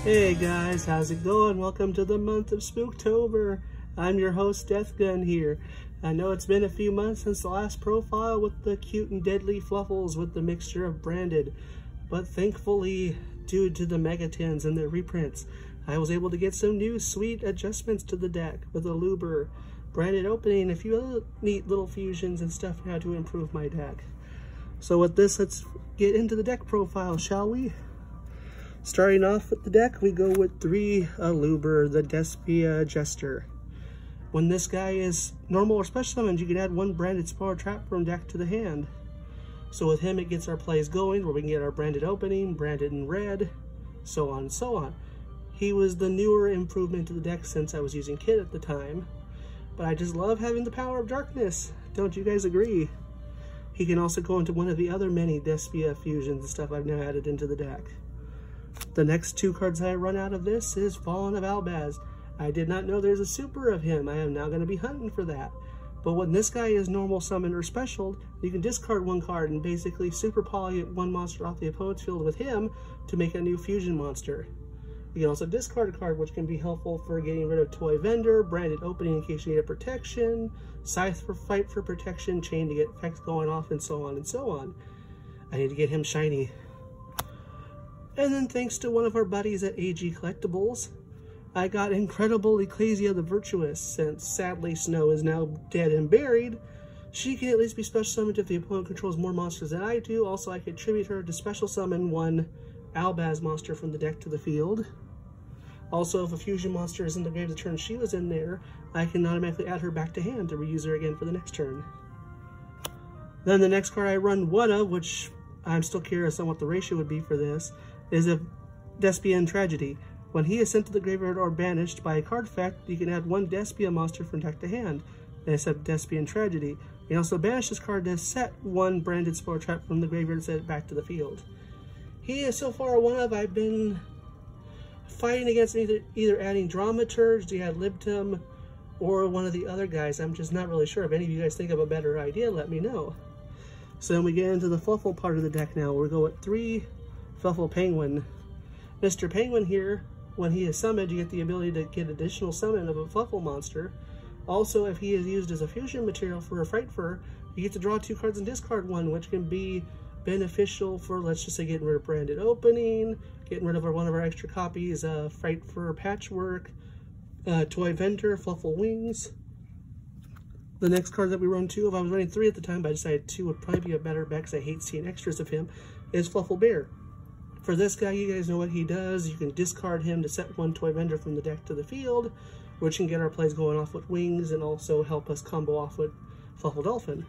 Hey guys, how's it going? Welcome to the month of Spooktober. I'm your host, DeathGun here. I know it's been a few months since the last profile with the cute and deadly Fluffals with the mixture of branded, but thankfully, due to the megatins and their reprints, I was able to get some new sweet adjustments to the deck with Aluber, branded opening, and a few other neat little fusions and stuff now to improve my deck. So with this, let's get into the deck profile, shall we? Starting off with the deck, we go with 3 Aluber, the Despia Jester. When this guy is normal or special summons, you can add 1 branded spell trap from deck to the hand. So with him, it gets our plays going, where we can get our branded opening, branded in red, so on and so on. He was the newer improvement to the deck since I was using Kit at the time, but I just love having the power of darkness. Don't you guys agree? He can also go into one of the other many Despia fusions and stuff I've now added into the deck. The next 2 cards I run out of this is Fallen of Albaz. I did not know there's a super of him. I am now going to be hunting for that. But when this guy is normal summoned or special, you can discard 1 card and basically super poly 1 monster off the opponent's field with him to make a new fusion monster. You can also discard a card, which can be helpful for getting rid of Toy Vendor, branded opening in case you need a protection, Scythe for fight for protection, Chain to get effects going off, and so on and so on. I need to get him shiny. And then thanks to one of our buddies at A.G Collectibles, I got Incredible Ecclesia the Virtuous. Since sadly Snow is now dead and buried, she can at least be special summoned if the opponent controls more monsters than I do. Also, I can attribute her to special summon 1 Albaz monster from the deck to the field. Also, if a fusion monster is in the grave the turn she was in there, I can automatically add her back to hand to reuse her again for the next turn. Then the next card I run 1 of, which I'm still curious on what the ratio would be for this, is a Despia Tragedy. When he is sent to the graveyard or banished by a card effect, you can add 1 Despia monster from deck to hand, except Despia Tragedy. You can also banish this card to set 1 branded spell trap from the graveyard and set it back to the field. He is so far one of I've been fighting against either adding Dramaturge, the ad libitum, or one of the other guys. I'm just not really sure. If any of you guys think of a better idea, let me know. So then we get into the Fluffal part of the deck now, where we go with 3 Fluffal Penguin. Mr. Penguin here, when he is summoned, you get the ability to get additional summon of a Fluffal monster. Also, if he is used as a fusion material for a Fright Fur, you get to draw 2 cards and discard 1, which can be beneficial for, let's just say, getting rid of branded opening, getting rid of one of our extra copies, Fright Fur Patchwork, Toy Vendor, Fluffal Wings. The next card that we run 2 of, I was running 3 at the time, but I decided 2 would probably be a better bet because I hate seeing extras of him, is Fluffal Bear. For this guy, you guys know what he does. You can discard him to set 1 Toy Vendor from the deck to the field, which can get our plays going off with Wings and also help us combo off with Fluffal Dolphin.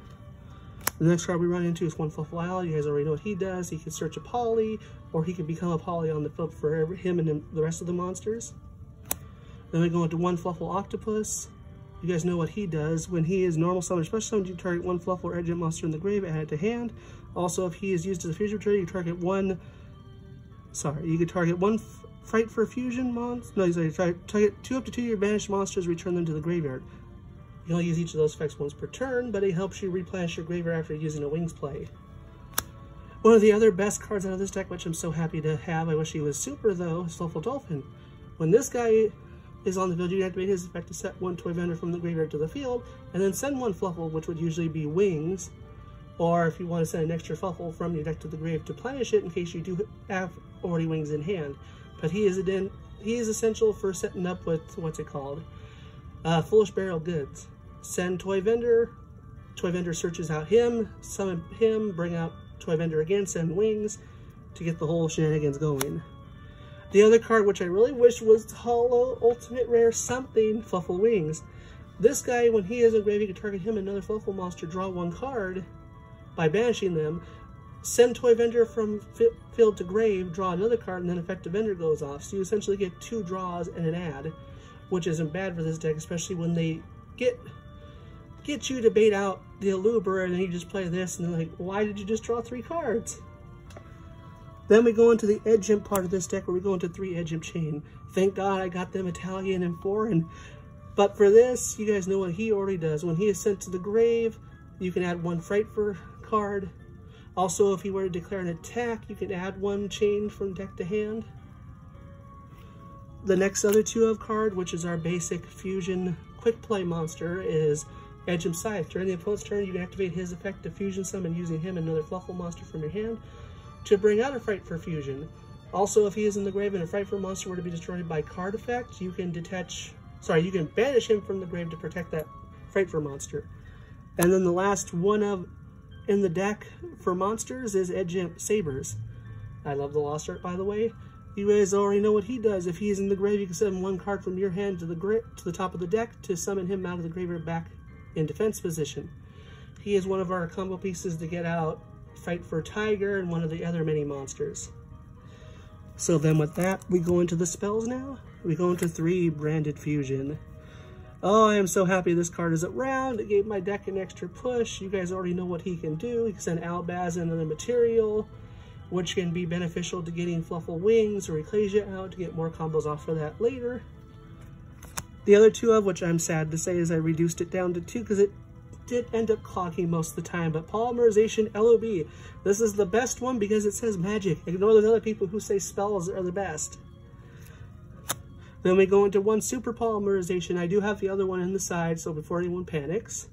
The next card we run into is 1 Fluffal Owl. You guys already know what he does. He can search a poly, or he can become a poly on the field for him and the rest of the monsters. Then we go into 1 Fluffal Octopus. You guys know what he does. When he is normal summon or special summon, you target 1 Fluffal or Edgent monster in the grave, add it to hand. Also, if he is used as a fusion material, you target 1 Fright for Fusion monster. No, you target 2 up to 2 of your banished monsters, return them to the graveyard. You can only use each of those effects once per turn, but it helps you replenish your graveyard after using a Wings play. One of the other best cards out of this deck, which I'm so happy to have, I wish he was super though, is Fluffal Dolphin. When this guy is on the field, you activate his effect to set 1 Toy Vendor from the graveyard to the field, and then send 1 Fluffal, which would usually be Wings, or if you want to send an extra Fluffal from your deck to the grave to plenish it in case you do have already Wings in hand. But he is essential for setting up with, Foolish Burial Goods. Send Toy Vendor searches out him, summon him, bring out Toy Vendor again, send Wings to get the whole shenanigans going. The other card, which I really wish was Hollow, Ultimate Rare something, Fluffal Wings. This guy, when he is in grave, you can target him, another Fluffal monster, draw 1 card by banishing them, send Toy Vendor from field to grave, draw another card, and then Effective Vendor goes off. So you essentially get 2 draws and an add, which isn't bad for this deck, especially when they get you to bait out the Aluber and then you just play this and they're like, why did you just draw 3 cards? Then we go into the Edgent part of this deck, where we go into 3 Edgent chain. Thank God I got them Italian and foreign. But for this, you guys know what he already does. When he is sent to the grave, you can add 1 Fright Fur card. Also, if he were to declare an attack, you can add 1 chain from deck to hand. The next other 2 card, which is our basic fusion quick play monster, is Edgem Scythe. During the opponent's turn, you can activate his effect to fusion summon using him and another Fluffal monster from your hand to bring out a Fright for Fusion. Also, if he is in the grave and a Fright for monster were to be destroyed by card effect, you can banish him from the grave to protect that Fright for monster. And then the last one in the deck for monsters is Edgem Sabers. I love the Lost Art, by the way. You guys already know what he does. If he is in the grave, you can send 1 card from your hand to the top of the deck to summon him out of the graveyard back in defense position. He is one of our combo pieces to get out Fight for Tiger and one of the other mini monsters. So then with that, we go into the spells now. We go into 3 Branded Fusion. Oh, I am so happy this card is around. It gave my deck an extra push. You guys already know what he can do. He can send Albaz and another material, which can be beneficial to getting Fluffal Wings or Ecclesia out to get more combos off for that later. The other 2 which I'm sad to say is I reduced it down to 2 because it did end up clogging most of the time, but Polymerization LOB. This is the best one because it says magic. Ignore those other people who say spells are the best. Then we go into 1 Super Polymerization. I do have the other one in the side, so before anyone panics.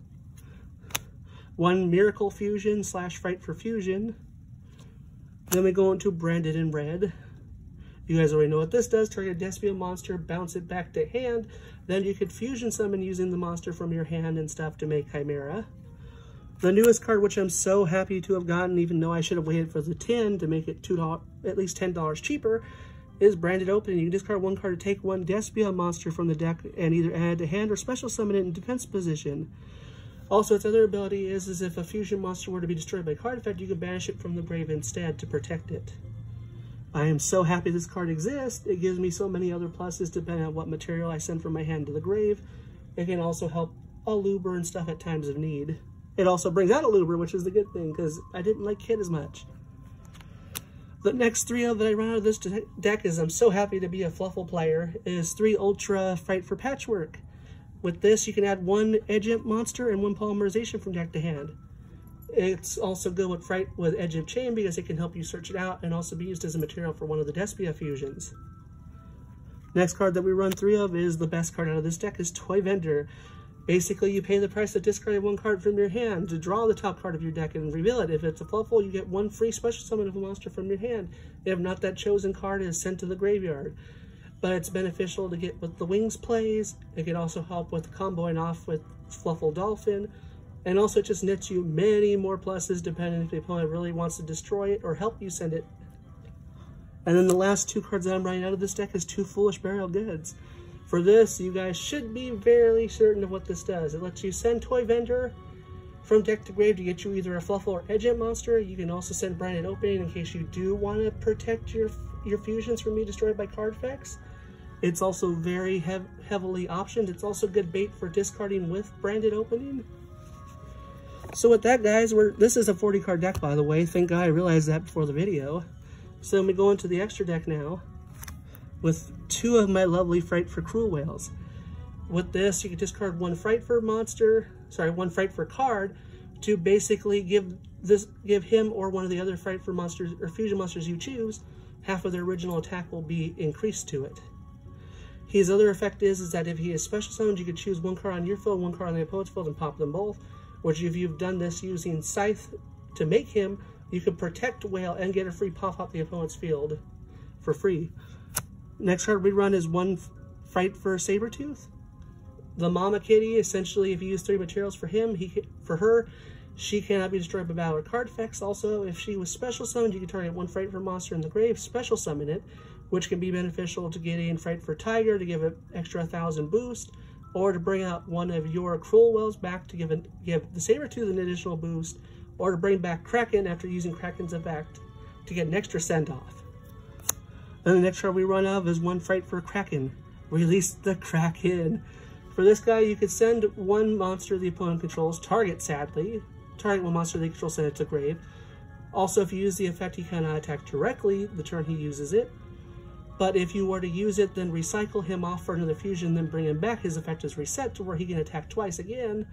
1 Miracle Fusion / Fright for Fusion. Then we go into Branded in Red. You guys already know what this does. Target a Despia monster, bounce it back to hand. Then you could fusion summon using the monster from your hand and stuff to make Chimera. The newest card, which I'm so happy to have gotten, even though I should have waited for the 10 to make it $2, at least $10 cheaper, is Branded Opening. You can discard 1 card to take 1 Despia monster from the deck and either add to hand or special summon it in defense position. Also, its other ability is if a fusion monster were to be destroyed by card effect, you can banish it from the grave instead to protect it. I am so happy this card exists. It gives me so many other pluses depending on what material I send from my hand to the grave. It can also help Aluber and stuff at times of need. It also brings out Aluber, which is the good thing because I didn't like Kid as much. The next 3 that I run out of this deck is I'm so happy to be a Fluffal player, is 3 Ultra Fright for Patchwork. With this, you can add 1 Edgem monster and 1 Polymerization from deck to hand. It's also good with Fright with Edgem Chain because it can help you search it out and also be used as a material for one of the Despia fusions. Next card that we run 3 of is the best card out of this deck is Toy Vendor. Basically, you pay the price of discarding 1 card from your hand to draw the top card of your deck and reveal it. If it's a Fluffal, you get 1 free special summon of a monster from your hand. If not, that chosen card is sent to the graveyard. But it's beneficial to get with the Wings plays. It can also help with comboing off with Fluffal Dolphin. And also it just nets you many more pluses depending if the opponent really wants to destroy it or help you send it. And then the last 2 cards that I'm running out of this deck is 2 Foolish Burial Goods. For this, you guys should be fairly certain of what this does. It lets you send Toy Vendor from deck to grave to get you either a Fluffal or Edgem monster. You can also send Branded Opening in case you do want to protect your fusions from being destroyed by card effects. It's also very heavily optioned. It's also good bait for discarding with Branded Opening. So with that, guys, this is a 40 card deck, by the way. Thank God I realized that before the video. So then we go into the extra deck now with 2 of my lovely Fright for Cruel Whales. With this, you can discard 1 Fright for card to basically give him or one of the other Fright for monsters or fusion monsters you choose, half of their original attack will be increased to it. His other effect is that if he is special summoned, you can choose 1 card on your field, 1 card on the opponent's field, and pop them both. Which if you've done this using Scythe to make him, you can protect Whale and get a free pop off the opponent's field for free. Next card we run is 1 Fright for Sabertooth. The Mama Kitty, essentially if you use 3 materials for her, she cannot be destroyed by battle or card effects. Also, if she was special summoned, you can target 1 Fright for monster in the grave, special summon it, which can be beneficial to getting Fright for Tiger to give an extra 1,000 boost, or to bring out 1 of your Cruel Whales back to give the Sabertooth an additional boost, or to bring back Kraken after using Kraken's effect to get an extra send-off. Then the next card we run out of is 1 Fright for Kraken. Release the Kraken. For this guy, you could send 1 monster the opponent controls, target 1 monster they control, send it to grave. Also, if you use the effect, he cannot attack directly the turn he uses it. But if you were to use it, then recycle him off for another fusion, then bring him back, his effect is reset to where he can attack twice again.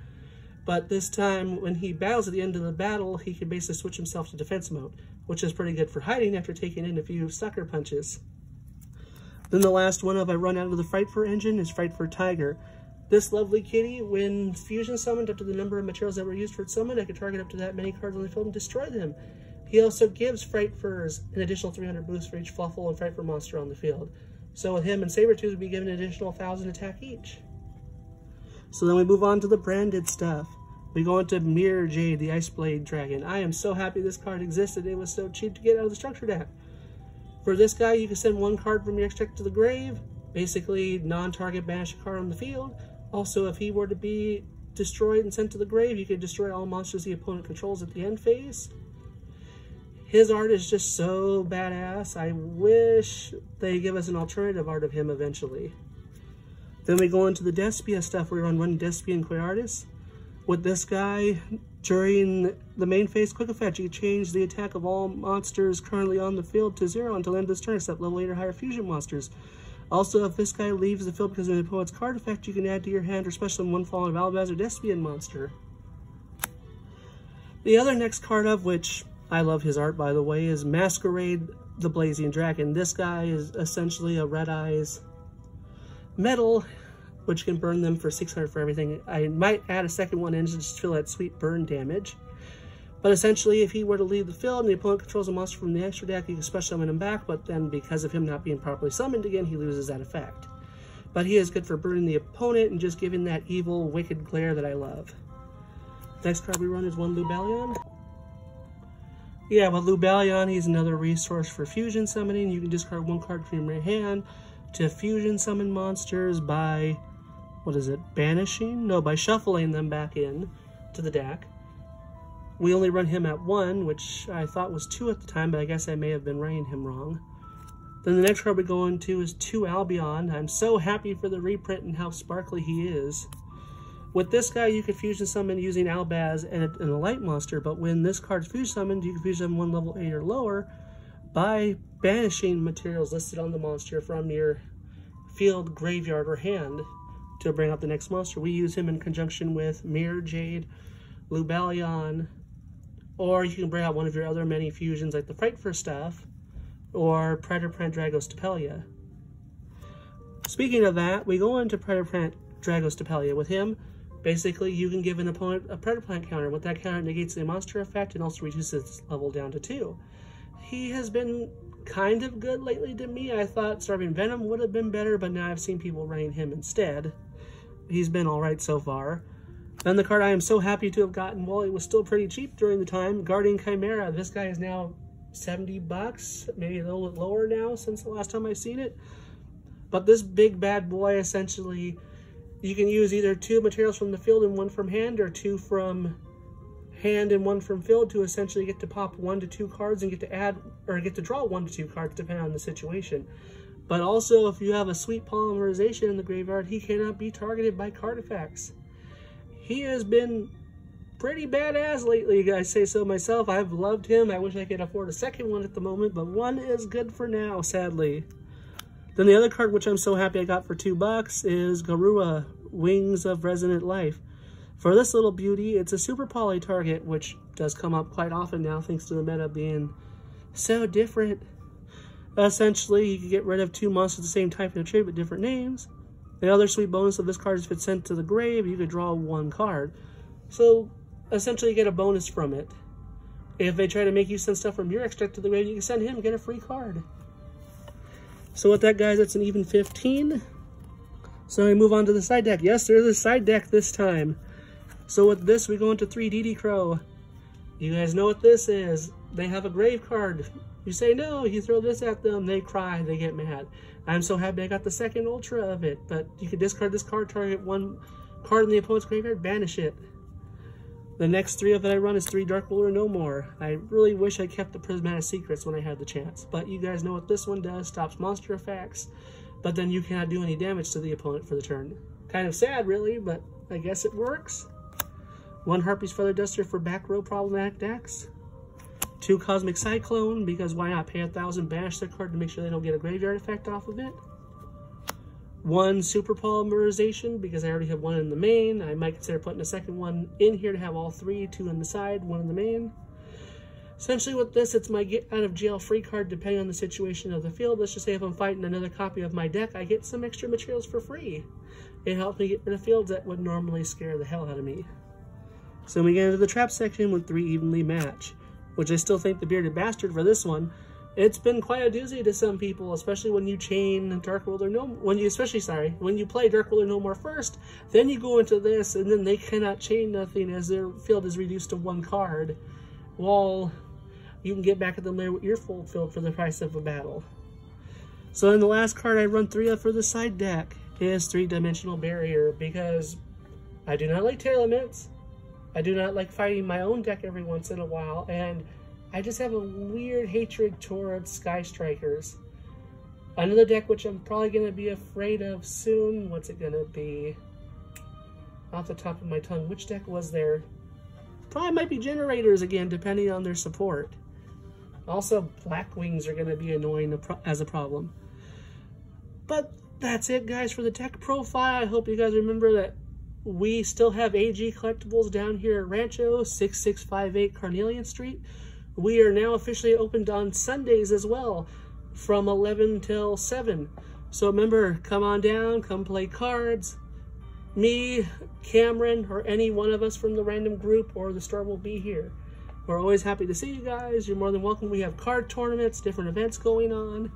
But this time, when he battles at the end of the battle, he can basically switch himself to defense mode, which is pretty good for hiding after taking in a few sucker punches. Then the last one if I run out of the Frightfur engine is Frightfur Tiger. This lovely kitty, when fusion summoned up to the number of materials that were used for its summon, I could target up to that many cards on the field and destroy them. He also gives Frightfurs an additional 300 boosts for each Fluffal and Frightfur monster on the field. So with him and Saber-Tooth would be given an additional 1,000 attack each. So then we move on to the branded stuff. We go into Mirror Jade, the Ice Blade Dragon. I am so happy this card existed. It was so cheap to get out of the structure deck. For this guy, you can send one card from your extract to the grave. Basically, non-target banish a card on the field. Also, if he were to be destroyed and sent to the grave, you could destroy all monsters the opponent controls at the end phase. His art is just so badass. I wish they give us an alternative art of him eventually. Then we go into the Despia stuff. We run one Despia and Koi Artist. With this guy, during the main phase quick effect, you can change the attack of all monsters currently on the field to 0 until the end of this turn, except level 8 or higher fusion monsters. Also, if this guy leaves the field because of an opponent's card effect, you can add to your hand or special one fallen of Aluber or Despian monster. The other next card of which, I love his art by the way, is Masquerade the Blazing Dragon. This guy is essentially a Red Eyes metal, which can burn them for 600 for everything. I might add a second one in just to feel that sweet burn damage. But essentially, if he were to leave the field and the opponent controls a monster from the extra deck, you can special summon him back, but then because of him not being properly summoned again, he loses that effect. But he is good for burning the opponent and just giving that evil, wicked glare that I love. Next card we run is one Lubellion. Yeah, with Lubellion, he's another resource for fusion summoning. You can discard one card from your hand to fusion summon monsters by, what is it, banishing? No, by shuffling them back in to the deck. We only run him at 1, which I thought was 2 at the time, but I guess I may have been writing him wrong. Then the next card we go into is 2 Albion. I'm so happy for the reprint and how sparkly he is. With this guy, you could fusion summon using Albaz and a light monster, but when this card's fusion summoned, you can fusion summon one level 8 or lower by banishing materials listed on the monster from your field, graveyard, or hand to bring out the next monster. We use him in conjunction with Mirror Jade, Lubellion, or you can bring out one of your other many fusions like the Frightfur stuff, or Predator Dragos Depelia. Speaking of that, we go into Predator Dragos Depelia. With him, basically you can give an opponent a Predator counter. With that counter, it negates the monster effect and also reduces its level down to 2. He has been kind of good lately to me. I thought Starving Venom would have been better, but now I've seen people running him instead. He's been alright so far. Then the card I am so happy to have gotten, well, it was still pretty cheap during the time, Guardian Chimera. This guy is now 70 bucks, maybe a little bit lower now since the last time I've seen it. But this big bad boy, essentially, you can use either 2 materials from the field and 1 from hand, or 2 from hand and 1 from field to essentially get to pop 1 to 2 cards and get to add, or get to draw 1 to 2 cards depending on the situation. But also, if you have a sweet polymerization in the graveyard, he cannot be targeted by card effects. He has been pretty badass lately, I say so myself. I've loved him. I wish I could afford a second one at the moment, but 1 is good for now, sadly. Then the other card, which I'm so happy I got for $2, is Garua, Wings of Resonant Life. For this little beauty, it's a super poly target, which does come up quite often now thanks to the meta being so different. Essentially, you can get rid of 2 monsters of the same type and trade with different names. The other sweet bonus of this card is if it's sent to the grave, you could draw 1 card. So, essentially you get a bonus from it. If they try to make you send stuff from your extract to the grave, you can send him and get a free card. So with that, guys, that's an even 15. So we move on to the side deck. Yes, there's a side deck this time. So with this, we go into 3 DD Crow. You guys know what this is. They have a grave card. You say no, you throw this at them, they cry, they get mad. I'm so happy I got the second Ultra of it, but you can discard this card, target 1 card in the opponent's graveyard, banish it. The next 3 of that I run is 3 Dark Ruler No More. I really wish I kept the Prismatic Secrets when I had the chance, but you guys know what this one does, stops monster effects, but then you cannot do any damage to the opponent for the turn. Kind of sad, really, but I guess it works. 1 Harpy's Feather Duster for back row problematic decks. 2 Cosmic Cyclone, because why not pay 1,000, banish their card to make sure they don't get a graveyard effect off of it. 1 Super Polymerization, because I already have 1 in the main. I might consider putting a second one in here to have all 3, 2 in the side, 1 in the main. Essentially with this, it's my get out of jail free card depending on the situation of the field. Let's just say if I'm fighting another copy of my deck, I get some extra materials for free. It helps me get rid of fields that would normally scare the hell out of me. So we get into the trap section with 3 evenly match, which I still think the Bearded Bastard for this one. It's been quite a doozy to some people, especially when you chain Dark World or No, when you play Dark World or No More first, then you go into this and then they cannot chain nothing as their field is reduced to 1 card. Well, you can get back at them later with your full field for the price of a battle. So in the last card I run 3 up for the side deck is 3-dimensional barrier, because I do not like tear limits. I do not like fighting my own deck every once in a while, and I just have a weird hatred towards Sky Strikers. Another deck which I'm probably going to be afraid of soon. What's it going to be? Off the top of my tongue, which deck was there? Probably might be Generators again, depending on their support. Also, Black Wings are going to be annoying as a problem. But that's it, guys, for the deck profile. I hope you guys remember that we still have A.G Collectibles down here at Rancho, 6658 Carnelian Street. We are now officially opened on Sundays as well, from 11 till 7. So remember, come on down, come play cards. Me, Cameron, or any one of us from the random group or the store will be here. We're always happy to see you guys. You're more than welcome. We have card tournaments, different events going on.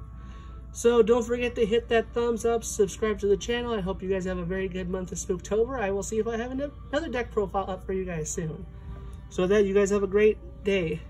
So don't forget to hit that thumbs up, subscribe to the channel. I hope you guys have a very good month of Spooktober. I will see if I have another deck profile up for you guys soon. So with that, you guys have a great day.